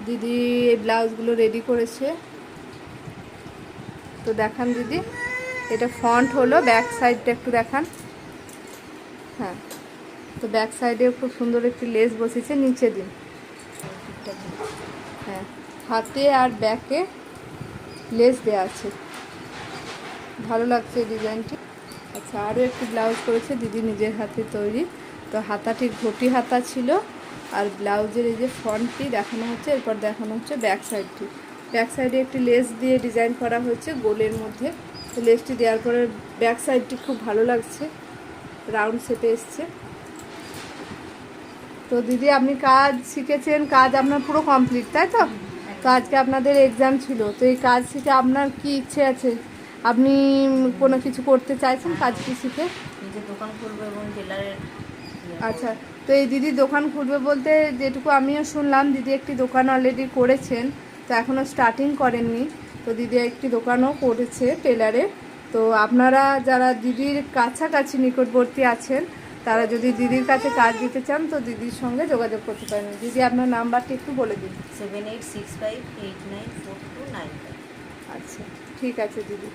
দিদি এই ব্লাউজগুলো রেডি করেছে। তো দেখান দিদি, এটা ফ্রন্ট হলো, ব্যাক সাইডটা একটু দেখান। হ্যাঁ, তো ব্যাক সাইডে খুব সুন্দর একটি লেস বসেছে, নিচে দিন। হ্যাঁ, হাতে আর ব্যাকে লেস দেওয়া আছে, ভালো লাগছে ডিজাইনটি। আচ্ছা, আরও একটি ব্লাউজ করেছে দিদি নিজের হাতে তৈরি। তো হাতাটি ঘটি হাতা ছিল, আর ব্লাউজের এই যে ফ্রন্টটি দেখানো হচ্ছে, এরপর দেখানো হচ্ছে ব্যাক সাইডটি। ব্যাক সাইডে একটি লেস দিয়ে ডিজাইন করা হয়েছে গোলের মধ্যে। তো লেসটি দেওয়ার পরে ব্যাক সাইডটি খুব ভালো লাগছে, রাউন্ড শেপে এসছে। তো দিদি আপনি কাজ শিখেছেন, কাজ আপনার পুরো কমপ্লিট, তাই তো? তো আজকে আপনাদের এক্সাম ছিল, তো এই কাজ শিখে আপনার কি ইচ্ছে আছে? আপনি কোনো কিছু করতে চাইছেন কাজ কি শিখে? নিজের দোকান খুলবো এবং টেলারের। আচ্ছা, তো এই দিদি দোকান খুলবে বলতে যেটুকু আমিও শুনলাম, দিদি একটি দোকান অলরেডি করেছেন, তো এখনও স্টার্টিং করেননি। তো দিদি একটি দোকানও করেছে টেলারের। তো আপনারা যারা দিদির কাছাকাছি নিকটবর্তী আছেন, তারা যদি দিদির কাছে কাজ দিতে চান তো দিদির সঙ্গে যোগাযোগ করতে পারেন। দিদি আপনার নাম্বারটি একটু বলে দিন। 7865894295। আচ্ছা, ঠিক আছে দিদি।